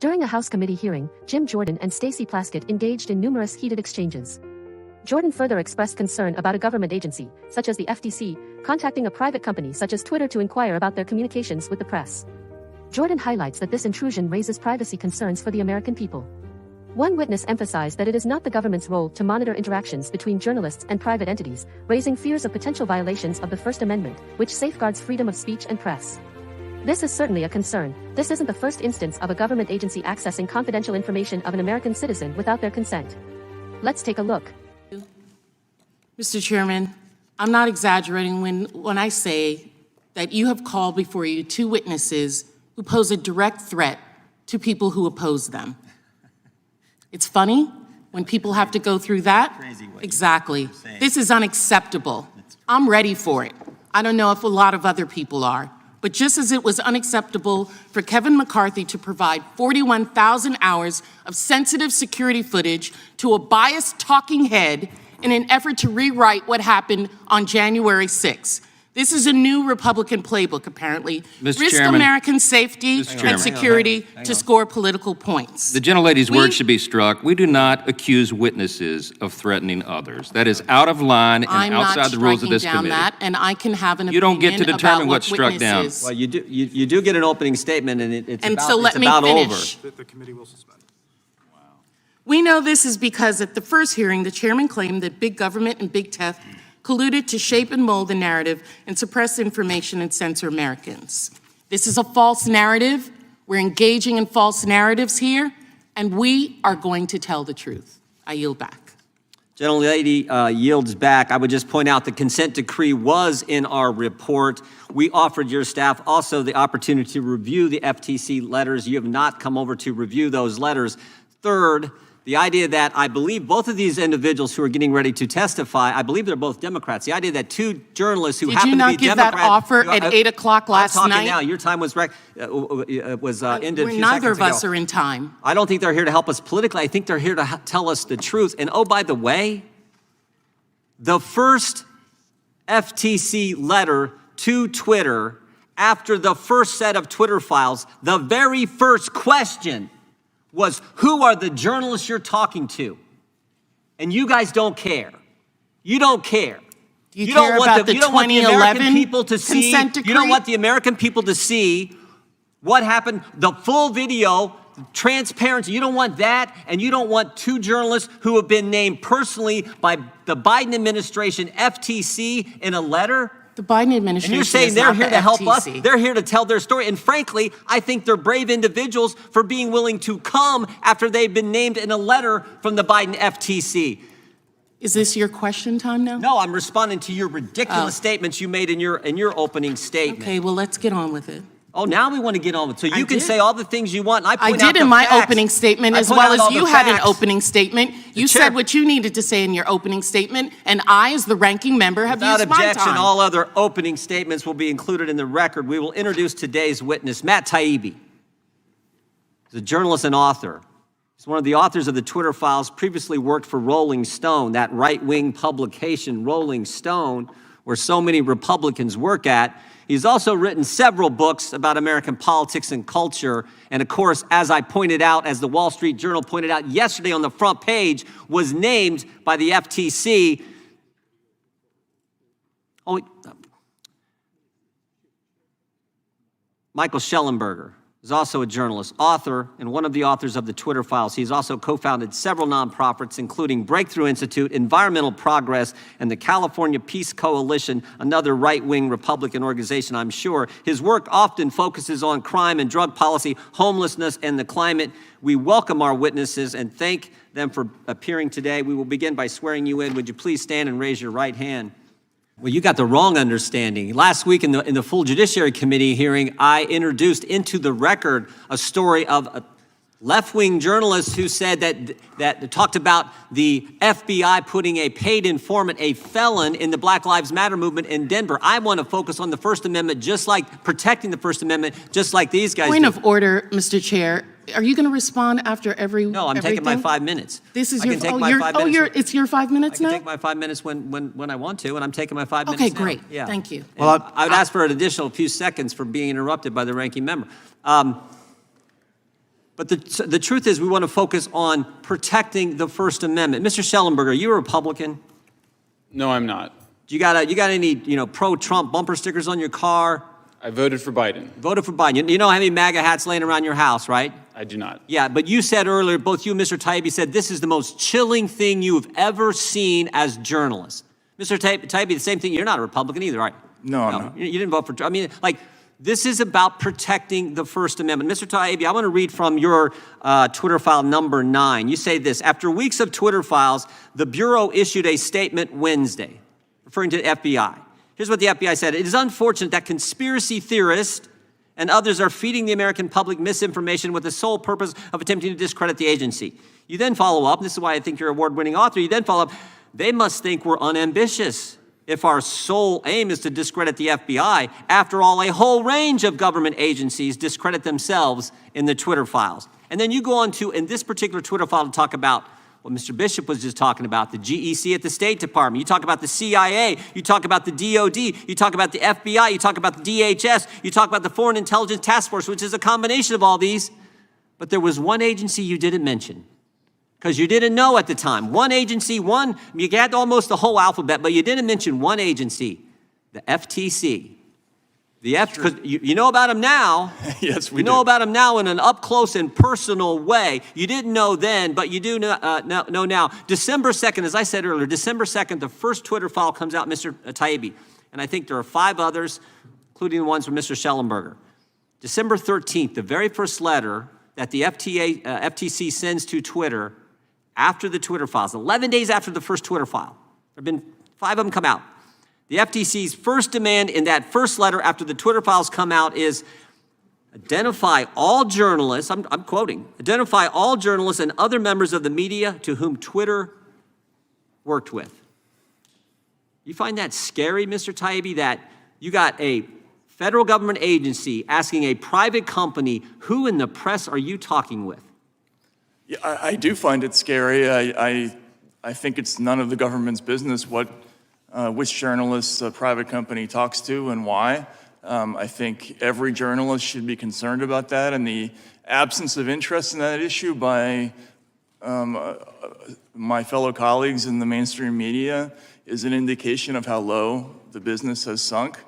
During a House committee hearing, Jordan and Stacey Plaskett engaged in numerous heated exchanges. Jordan further expressed concern about a government agency, such as the FTC, contacting a private company such as Twitter to inquire about their communications with the press. Jordan highlights that this intrusion raises privacy concerns for the American people. One witness emphasized that it is not the government's role to monitor interactions between journalists and private entities, raising fears of potential violations of the First Amendment, which safeguards freedom of speech and press. This is certainly a concern. This isn't the first instance of a government agency accessing confidential information of an American citizen without their consent. Let's take a look. Mr. Chairman, I'm not exaggerating when I say that you have called before you 2 witnesses who pose a direct threat to people who oppose them. It's funny when people have to go through that. Exactly. This is unacceptable. I'm ready for it. I don't know if a lot of other people are. But just as it was unacceptable for Kevin McCarthy to provide 41,000 hours of sensitive security footage to a biased talking head in an effort to rewrite what happened on January 6th. This is a new Republican playbook, apparently. Risk American safety and security to score political points. The gentlelady's words should be struck. We do not accuse witnesses of threatening others. That is out of line and outside the rules of this committee. That, and I can have an opinion. You don't get to determine what's struck down. Well, you do get an opening statement, and it's about over. The committee will suspend. We know this is because at the first hearing, the chairman claimed that big government and big tech colluded to shape and mold the narrative and suppress information and censor Americans. This is a false narrative. We're engaging in false narratives here, and we are going to tell the truth. I yield back. Gentlelady yields back. I would just point out the consent decree was in our report. We offered your staff also the opportunity to review the FTC letters. You have not come over to review those letters. Third, the idea that I believe both of these individuals who are getting ready to testify, I believe they're both Democrats. The idea that 2 journalists who happen to be Democrats— Did you not give that offer at 8 o'clock last night? I'm talking now. Your time was ended a few seconds ago. Neither of us are in time. I don't think they're here to help us politically. I think they're here to tell us the truth. And oh, by the way, the first FTC letter to Twitter after the first set of Twitter files, the very first question was, who are the journalists you're talking to? And you guys don't care. You don't care. You don't want the 2011 people to see. consent decree? You don't want the American people to see what happened, the full video, transparency. You don't want that, and you don't want 2 journalists who have been named personally by the Biden administration, FTC, in a letter. The Biden administration. And you're saying they're here to help us. They're here to tell their story. And frankly, I think they're brave individuals for being willing to come after they've been named in a letter from the Biden FTC. Is this your question time now? No, I'm responding to your ridiculous statements you made in your opening statement. Okay, well, let's get on with it. Oh, now we want to get on with it. So you can say all the things you want, and I point out the facts. I did in my opening statement, as well as you had an opening statement. You said what you needed to say in your opening statement, and I, as the ranking member, have used my time. Without objection, all other opening statements will be included in the record. We will introduce today's witness, Matt Taibbi. He's a journalist and author. He's one of the authors of the Twitter files, previously worked for Rolling Stone, that right-wing publication, Rolling Stone, where so many Republicans work at. He's also written several books about American politics and culture. And of course, as I pointed out, as the Wall Street Journal pointed out yesterday on the front page, was named by the FTC. Michael Schellenberger is also a journalist, author, and one of the authors of the Twitter files. He's also co-founded several nonprofits, including Breakthrough Institute, Environmental Progress, and the California Peace Coalition, another right-wing Republican organization, I'm sure. His work often focuses on crime and drug policy, homelessness, and the climate. We welcome our witnesses and thank them for appearing today. We will begin by swearing you in. Would you please stand and raise your right hand? Well, you got the wrong understanding. Last week in the full Judiciary Committee hearing, I introduced into the record a story of a left-wing journalist who said that talked about the FBI putting a paid informant, a felon, in the Black Lives Matter movement in Denver. I want to focus on the First Amendment, just like protecting the First Amendment, just like these guys do. Point of order, Mr. Chair. Are you going to respond after every? No, I'm taking my 5 minutes. This is it's your 5 minutes now? I can take my 5 minutes when I want to, and I'm taking my 5 minutes Okay, now. great. Yeah. Thank you. Well, I would ask for an additional few seconds for being interrupted by the ranking member. But the truth is we want to focus on protecting the First Amendment. Mr. Schellenberger, you a Republican? No, I'm not. You got any pro-Trump bumper stickers on your car? I voted for Biden. Voted for Biden. You know how many MAGA hats laying around your house, right? I do not. Yeah, but you said earlier, both you and Mr. Taibbi said this is the most chilling thing you've ever seen as journalists. Mr. Taibbi, the same thing. You're not a Republican either, right? No, I'm not. You didn't vote for Trump. I mean, this is about protecting the First Amendment. Mr. Taibbi, I want to read from your Twitter file number 9. You say this: after weeks of Twitter files, the Bureau issued a statement Wednesday, referring to the FBI. Here's what the FBI said: it is unfortunate that conspiracy theorists and others are feeding the American public misinformation with the sole purpose of attempting to discredit the agency. You then follow up, and this is why I think you're an award-winning author, you then follow up, they must think we're unambitious if our sole aim is to discredit the FBI. After all, a whole range of government agencies discredit themselves in the Twitter files. And then you go on to, in this particular Twitter file, to talk about what Mr. Bishop was just talking about, the GEC at the State Department. You talk about the CIA. You talk about the DOD. You talk about the FBI. You talk about the DHS. You talk about the Foreign Intelligence Task Force, which is a combination of all these. But there was one agency you didn't mention because you didn't know at the time. One agency, you had almost the whole alphabet, but you didn't mention one agency, the FTC. Because you know about them now. Yes, we do. You know about them now in an up-close and personal way. You didn't know then, but you do know now. December 2nd, as I said earlier, December 2nd, the first Twitter file comes out, Mr. Taibbi. And I think there are 5 others, including the ones from Mr. Schellenberger. December 13th, the very first letter that the FTC sends to Twitter after the Twitter files, 11 days after the first Twitter file. There have been 5 of them come out. The FTC's first demand in that first letter after the Twitter files come out is identify all journalists, I'm quoting, identify all journalists and other members of the media to whom Twitter worked with. You find that scary, Mr. Taibbi, that you got a federal government agency asking a private company, who in the press are you talking with? Yeah, I do find it scary. I think it's none of the government's business which journalists a private company talks to and why. I think every journalist should be concerned about that, and the absence of interest in that issue by my fellow colleagues in the mainstream media is an indication of how low the business has sunk.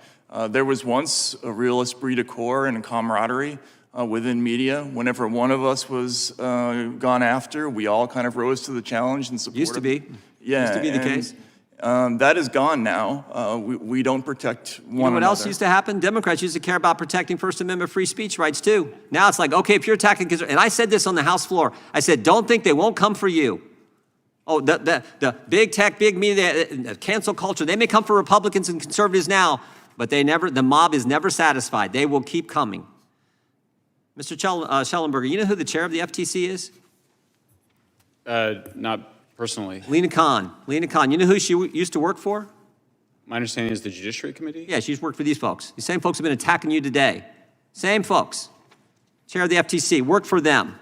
There was once a real esprit de corps and a camaraderie within media. Whenever one of us was gone after, we all kind of rose to the challenge and supported. Used to be. Yeah. Used to be the case. That is gone now. We don't protect one another. You know what else used to happen? Democrats used to care about protecting First Amendment free speech rights too. Now it's like, okay, if you're attacking, and I said this on the House floor, I said, don't think they won't come for you. Oh, the big tech, big media, cancel culture, they may come for Republicans and conservatives now, but the mob is never satisfied. They will keep coming. Mr. Schellenberger, you know who the chair of the FTC is? Not personally. Lena Khan. Lena Khan. You know who she used to work for? My understanding is the Judiciary Committee? Yeah, she's worked for these folks. These same folks have been attacking you today. Same folks. Chair of the FTC, worked for them.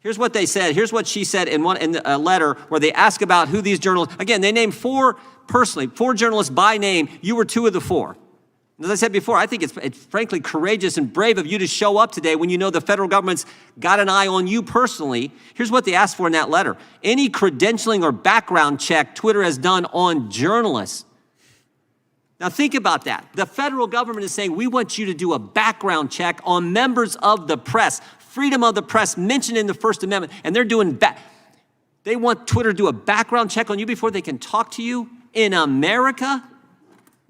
Here's what they said. Here's what she said in a letter where they ask about who these journalists, again, they named 4 journalists by name. You were 2 of the 4. As I said before, I think it's frankly courageous and brave of you to show up today when you know the federal government's got an eye on you personally. Here's what they asked for in that letter. Any credentialing or background check Twitter has done on journalists. Now think about that. The federal government is saying, we want you to do a background check on members of the press. Freedom of the press mentioned in the First Amendment, and they're doing they want Twitter to do a background check on you before they can talk to you in America?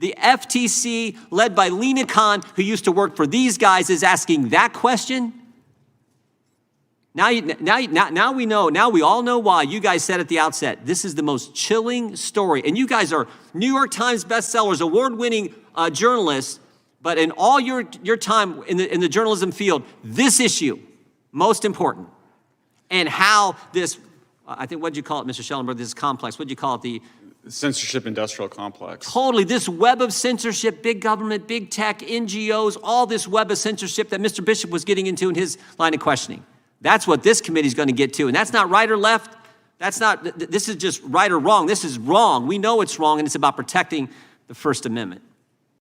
The FTC, led by Lena Khan, who used to work for these guys, is asking that question. Now we know. Now we all know why. You guys said at the outset, this is the most chilling story. And you guys are New York Times bestsellers, award-winning journalists. But in all your time in the journalism field, this issue, most important. And how this, I think, what'd you call it, Mr. Schellenberg? This is complex. What'd you call it? The censorship industrial complex. Totally, this web of censorship, big government, big tech, NGOs, all this web of censorship that Mr. Bishop was getting into in his line of questioning. That's what this committee is going to get to. And that's not right or left. This is just right or wrong. This is wrong. We know it's wrong, and it's about protecting the First Amendment.